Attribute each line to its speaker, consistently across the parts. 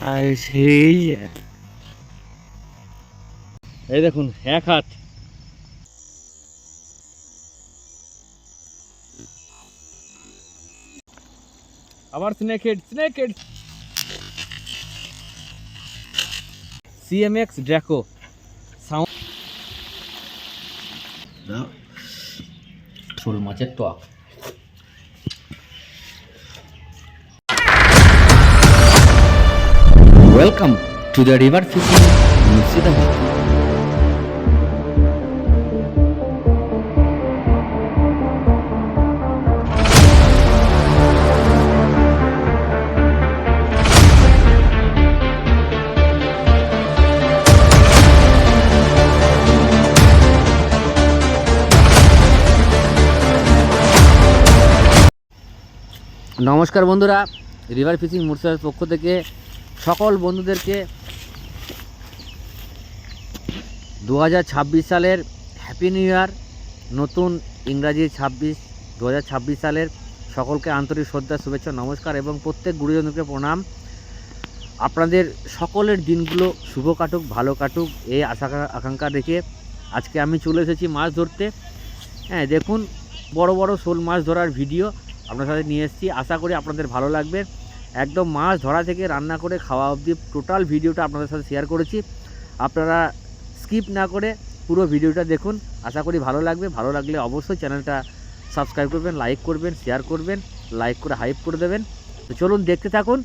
Speaker 1: আর সেই এই দেখুন এক হাত। আবার snake head CMX Draco sound.
Speaker 2: শোল মাছের টক। Welcome to the river fishing Murshidabad. নমস্কার বন্ধুরা, রিভার ফিশিং মুর্শিদাবাদের পক্ষ থেকে সকল বন্ধুদেরকে 2026 সালের হ্যাপি নিউ ইয়ার। নতুন ইংরাজি 2026 সালের সকলকে আন্তরিক শ্রদ্ধা, শুভেচ্ছা, নমস্কার এবং প্রত্যেক গুরুজনকে প্রণাম। আপনাদের সকলের দিনগুলো শুভ কাটুক, ভালো কাটুক, এই আশা আকাঙ্ক্ষা রেখে আজকে আমি চলে এসেছি মাছ ধরতে। হ্যাঁ, দেখুন বড় বড় শোল মাছ ধরার ভিডিও আপনার সাথে নিয়ে এসেছি। আশা করি আপনাদের ভালো লাগবে। একদম মাছ ধরা থেকে রান্না করে খাওয়া অবধি টোটাল ভিডিওটা আপনাদের সাথে শেয়ার করেছি। আপনারা স্কিপ না করে পুরো ভিডিওটা দেখুন, আশা করি ভালো লাগবে। ভালো লাগলে অবশ্যই চ্যানেলটা সাবস্ক্রাইব করবেন, লাইক করবেন, শেয়ার করবেন, লাইক করে হাইপ করে দেবেন। তো চলুন দেখতে থাকুন।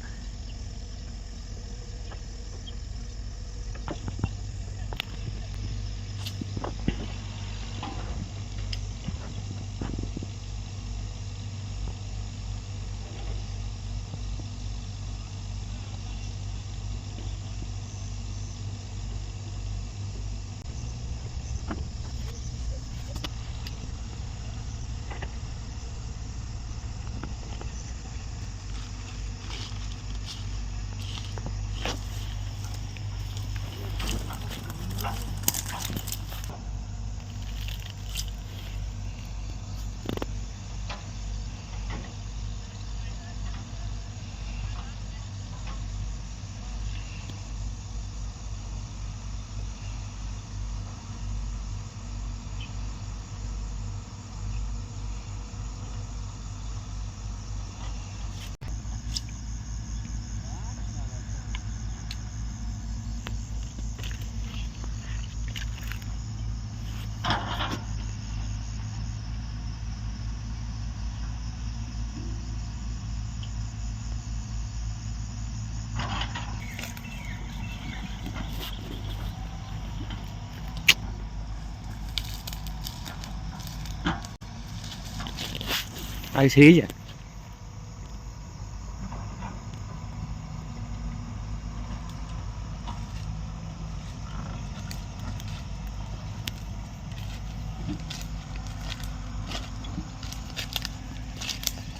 Speaker 1: আর সেই যায়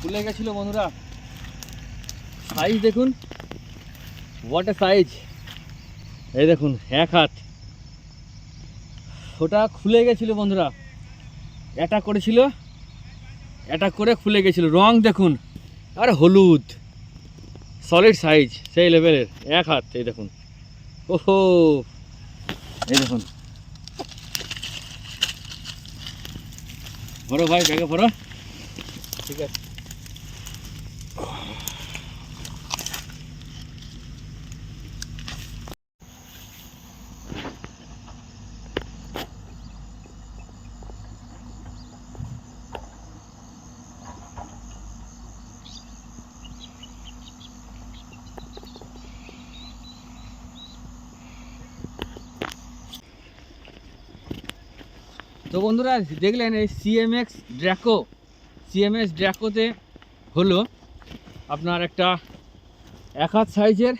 Speaker 2: খুলে গেছিল বন্ধুরা। সাইজ দেখুন, হোয়াট এ সাইজ।
Speaker 1: এই দেখুন এক হাত।
Speaker 2: ওটা খুলে গেছিল বন্ধুরা, অ্যাটাক করেছিল, অ্যাটাক করে খুলে গেছিল। রং দেখুন, আর হলুদ,
Speaker 1: সলিড সাইজ, সেই লেভেলের এক হাত। এই দেখুন,
Speaker 2: ওহো, এই দেখুন। ভরো ভাই, ব্যাগে ভরো। ঠিক আছে। তো বন্ধুরা দেখলেন এই সিএমএক্স ড্র্যাকোতে হলো আপনার একটা এক হাত সাইজের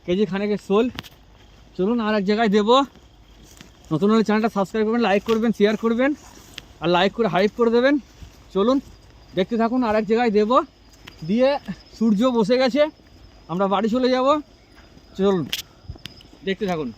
Speaker 2: কেজি খানেকের শোল। চলুন আর এক জায়গায় দেবো। নতুন হলে চ্যানেলটা সাবস্ক্রাইব করবেন, লাইক করবেন, শেয়ার করবেন, আর লাইক করে হাইপ করে দেবেন। চলুন দেখতে থাকুন। আর এক জায়গায় দেবো, দিয়ে সূর্য বসে গেছে, আমরা বাড়ি চলে যাব। চলুন দেখতে থাকুন।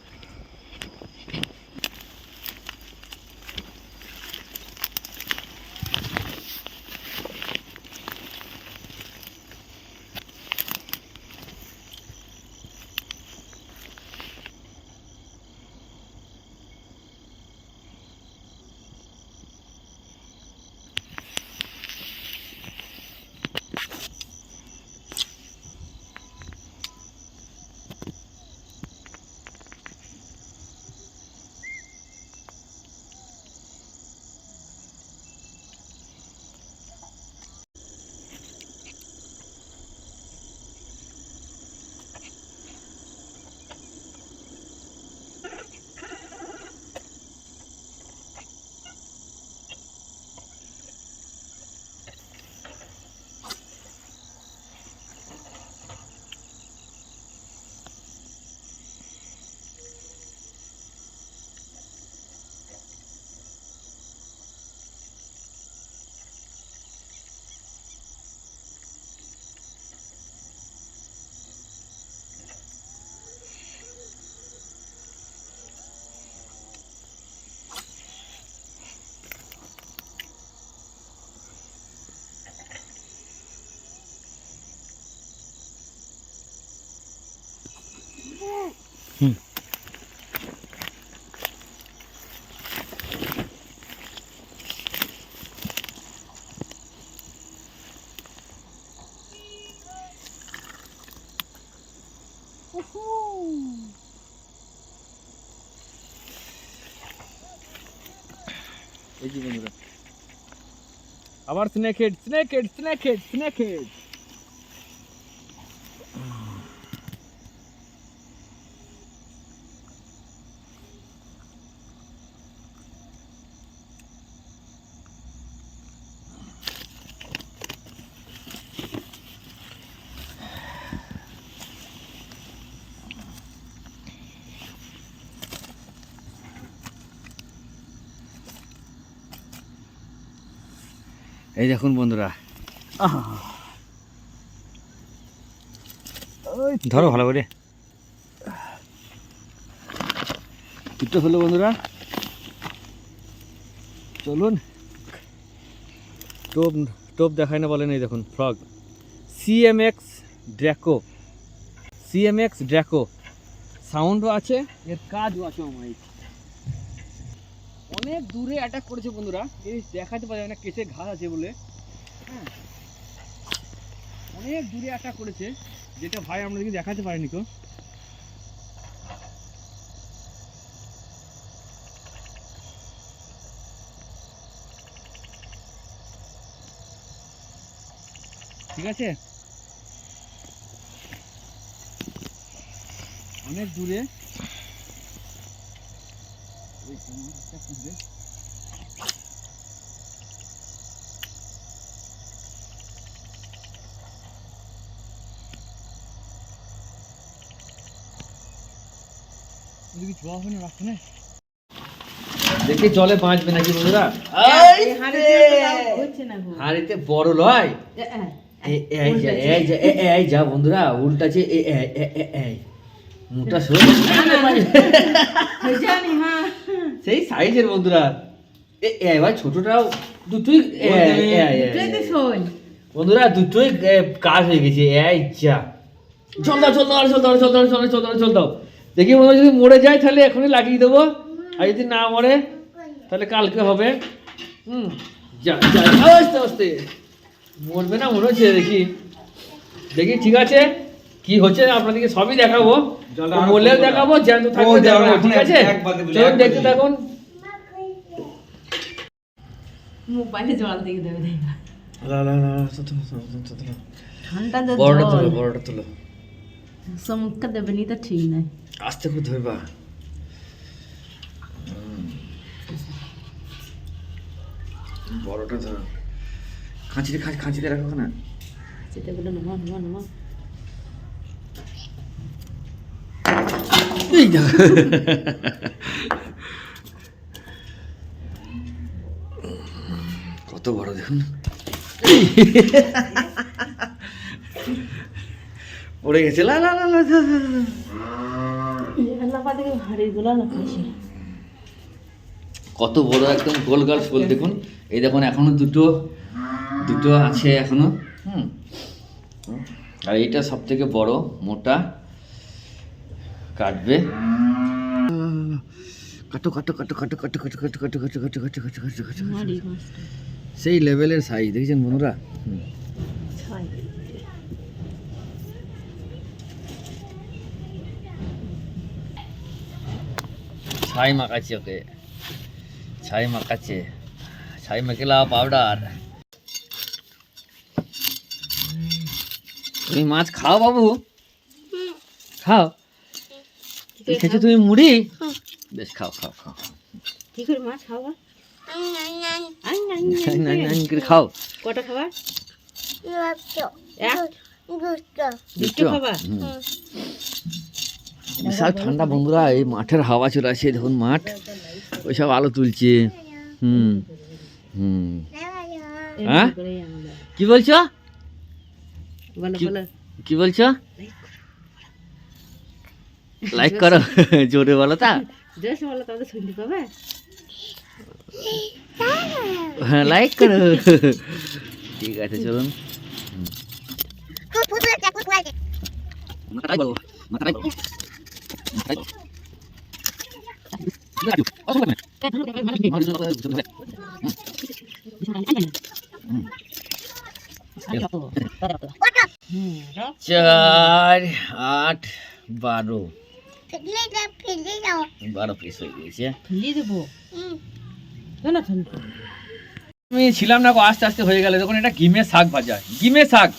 Speaker 1: এই যে বন্ধুরা আবার snake head snake head snake head snake head. এই দেখুন বন্ধুরা, ধরো ভালো করে, দুটো হলো বন্ধুরা। চলুন টোপ টোপ দেখায় না বলেন, এই দেখুন frog CMX Draco, CMX Draco, সাউন্ডও আছে, এর কাজও আছে। অমায়িক অনেক দূরে অ্যাটাক করেছে বন্ধুরা, এই দেখাতে পারা যায় না কেসে ঘাস আছে বলে। হ্যাঁ, অনেক দূরে অ্যাটাক করেছে, যেটা ভাই আপনাদেরকে দেখাতে পারিনি তো। ঠিক আছে, অনেক দূরে। দেখি জলে বাঁচবে নাকি বন্ধুরা। হাড়িতে বড় লয়, এই যা বন্ধুরা উল্টাছে, মোটা শোল সেই সাইজের বন্ধুরা। ভাই ছোটটাও দুটোই বন্ধুরা, দুটোই কাজ হয়ে গেছে। এই যা, চল দাও চল দাও চল দাও চল দাও চল দাও চল দাও। দেখি বন্ধুরা, যদি মরে যায় তাহলে এখনই লাগিয়ে দেবো, আর যদি না মরে তাহলে কালকে হবে। যা যা আস্তে আস্তে, মরবে না মনে হচ্ছে। দেখি দেখি ঠিক আছে, কি হচ্ছে আপনাদেরকে সবই দেখাবো, মরলেও দেখাবো, জ্যান্ত থাকবে দেখাবো। ঠিক আছে, চলুন দেখতে থাকুন।
Speaker 3: মোবাইলে জল দিয়ে দেবে, ঠান্ডা
Speaker 1: বড়টা তোলো, বড়টা তোলো,
Speaker 3: সমুখটা দেবে নি তো ঠিক নাই,
Speaker 1: আস্তে করে ধরবা। বড়টা ধরো, খাঁচিতে রাখো না,
Speaker 3: সেটা বলে নমা নমা নমা।
Speaker 1: এই যা, কত বড় দেখুন, পড়ে গেছে। লা লা লা লা, কত বড় একদম গোল গাল শোল দেখুন। এই দেখুন এখনো দুটো দুটো আছে এখনো। আর এইটা সব থেকে বড়, মোটা, কাটবে। কাটো কাটো কাটো কাটো কাটো কাটো কাটো কাটো কাটো কাটো কাটো কাটো কাটো কাটো, সেই লেভেলের সাইজ দেখেছেন বন্ধুরা। ছাই মাখাচ্ছে ওকে, ছাই মাখাচ্ছে, ছাই মেখেলা পাউডার। তুমি মাছ খাও বাবু, খাও। খেয়েছো তুমি মুড়ি? বেশ খাও খাও খাও।
Speaker 3: কি করে মাছ খাওয়া?
Speaker 1: খাও।
Speaker 3: কটা খাবার? দুটো খাবার।
Speaker 1: বিশাল ঠান্ডা বন্ধুরা, এই মাঠের হাওয়া চলে আসছে, দেখুন মাঠ ওইসব আলো তুলছে। হ্যাঁ, কি বলছো? কি বলছো? লাইক করো, জোরে বলো। তা
Speaker 3: শুনতে পাবে,
Speaker 1: হ্যাঁ লাইক করো। ঠিক আছে চলুন। চার আট 12 পিস হয়ে গেছে।
Speaker 3: ফেলে দেবো। না শুনি
Speaker 1: আমি ছিলাম না গো, আস্তে আস্তে হয়ে গেল। তখন এটা গিমের শাক ভাজা, গিমের শাক।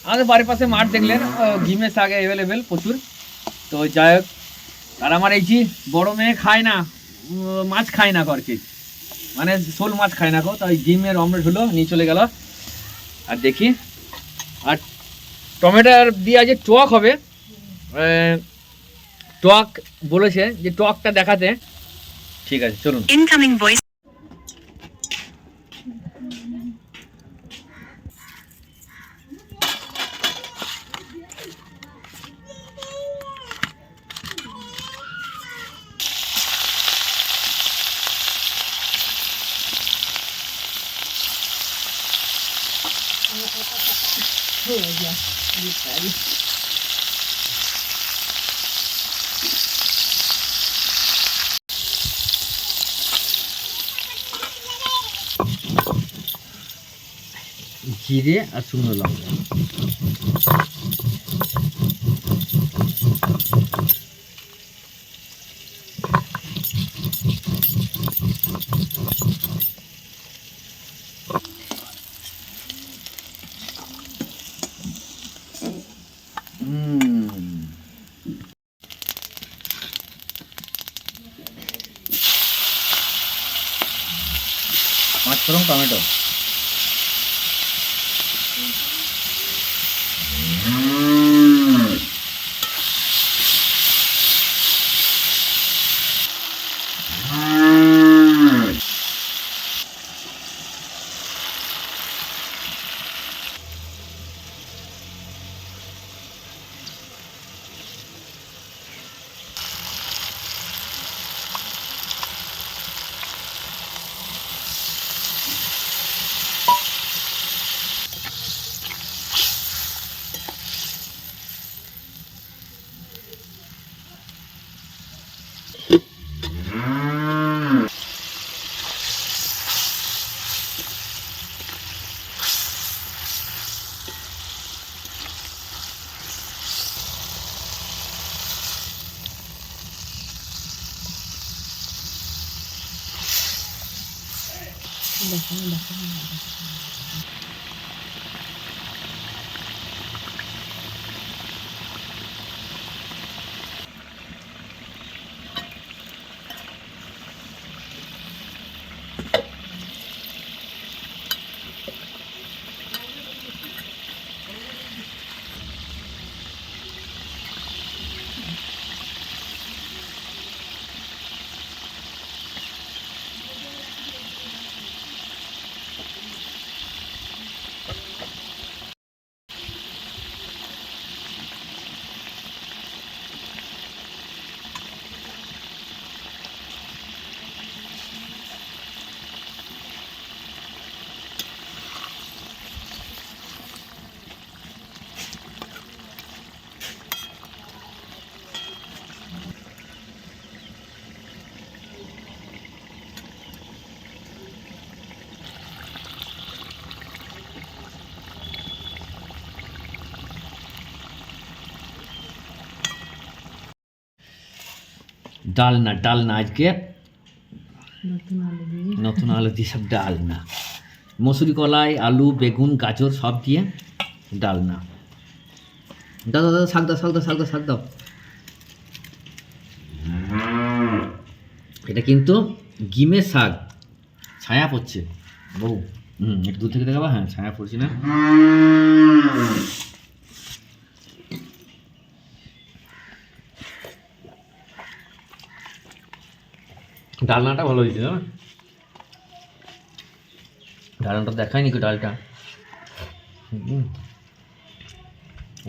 Speaker 1: আমাদের বাড়ির পাশে মাঠ দেখলেন, গিমের শাক অ্যাভেলেবেল প্রচুর। তো যাই হোক, আর আমার এই যে বড় মেয়ে খায় না, মাছ খায় না আর কি, মানে শোল মাছ খায় না গো। তাই গিমের অমলেট হলো, নিয়ে চলে গেল। আর দেখি, আর টমেটোর দিয়ে আজ টক হবে। টক বলেছে যে টকটা দেখাতে। ঠিক আছে, চলুন।
Speaker 4: Incoming voice.
Speaker 2: জিরে আর শুকনো লঙ্কা।
Speaker 1: পাঁচফোড়ন টমেটো।
Speaker 2: ডালনা, ডালনা আজকে
Speaker 3: নতুন আলু দিয়ে
Speaker 2: নতুন আলু দিয়ে সব ডালনা, মসুরি কলাই, আলু, বেগুন, গাজর সব দিয়ে ডালনা। দাও দাও দাও, শাক দাও, শাক দাও, শাক দাও, শাক দাও। এটা কিন্তু গিমের শাক। ছায়া পড়ছে বউ। একটু দূর থেকে দেখাবা। হ্যাঁ, ছায়া পড়ছে না? ডালনাটা ভালো হয়েছে না? ডালনাটা দেখায়নি কি ডালটা।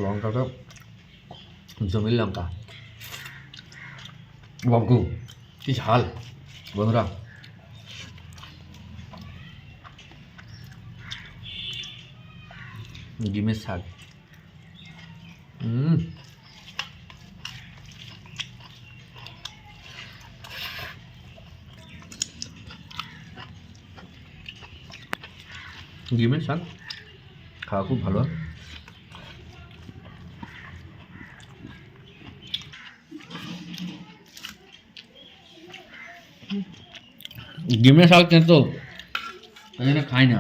Speaker 2: লঙ্কাটা জমির লঙ্কা। বাবু কি ঝাল বন্ধুরা। ডিমের শাক। ডিমের শাক খাওয়া খুব ভালো।
Speaker 1: ডিমের শাক তেঁতো তাই জন্য খাই না।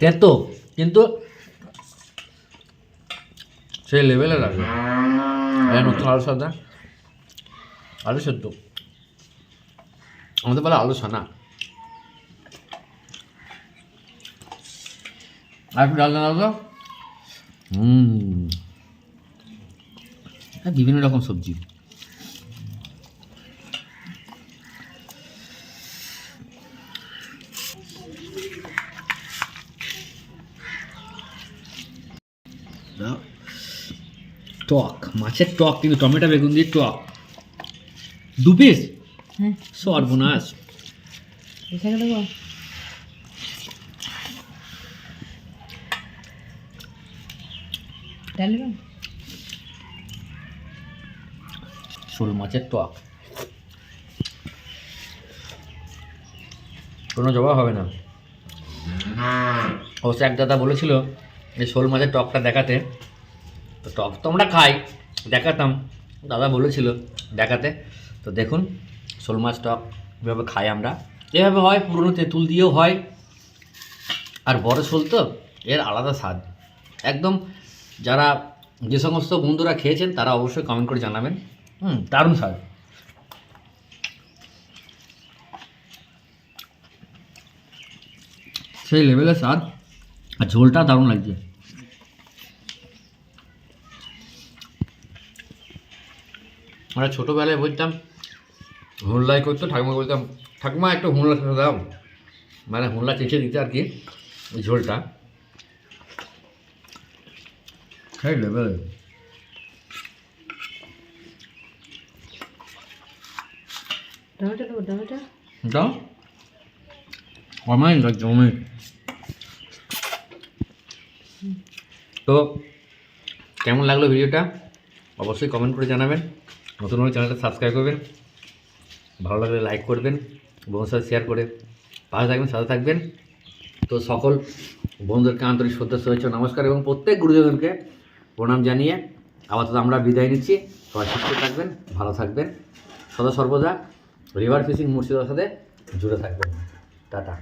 Speaker 1: তেঁতো কিন্তু সেই লেভেলে লাগে। নতুন আলু সাদা আলু সেদ্ধ, আমাদের বলে আলু সানা। আর একটু ডাল দাও তো। বিভিন্ন রকম সবজি। টক মাছের টক, কিন্তু টমেটো বেগুন দিয়ে টক 2 পিস
Speaker 3: হ্যাঁ
Speaker 1: সর্বনাশ।
Speaker 3: এখানে দেবো ডাল দেবো।
Speaker 1: শোল মাছের টক কোনো জবাব হবে না। অবশ্য এক দাদা বলেছিল এই শোল মাছের টকটা দেখাতে, তো টক তো আমরা খাই, দেখাতাম, দাদা বলেছিল দেখাতে। তো দেখুন শোল মাছ টক এভাবে খাই আমরা, এভাবে হয়, পুরনো তেঁতুল দিয়েও হয়। আর বড় শোল তো এর আলাদা স্বাদ একদম। যারা যে সমস্ত বন্ধুরা খেয়েছেন তারা অবশ্যই কমেন্ট করে জানাবেন। দারুণ স্বাদ। সেই লেভেলের স্বাদ, আর ঝোলটা দারুণ লাগছে। আমরা ছোটোবেলায় বলতাম হুল্লাই করতো, ঠাকুমা বলতাম ঠাকুমা একটু হুল্লা খেতে দাও, মানে হুল্লা চেঁচে দিতে আর কি ওই ঝোলটা। সেই লেভেলের।
Speaker 3: টমেটো দেবো টমেটো।
Speaker 1: দাও অনেক লাগছে অনেক। তো কেমন লাগলো ভিডিওটা অবশ্যই কমেন্ট করে জানাবেন। নতুন হলে চ্যানেলটা সাবস্ক্রাইব করবেন, ভালো লাগলে লাইক করবেন, বন্ধুর সাথে শেয়ার করে পাশে থাকবেন, সাথে থাকবেন। তো সকল বন্ধুদেরকে আন্তরিক শ্রদ্ধা, শুভেচ্ছা, নমস্কার এবং প্রত্যেক গুরুজনকে প্রণাম জানিয়ে আপাতত আমরা বিদায় নিচ্ছি। সবাই সুস্থ থাকবেন, ভালো থাকবেন, সদা সর্বদা রিভার ফিশিং মুর্শিদাবাদের সাথে জুড়ে থাকবেন। টাটা।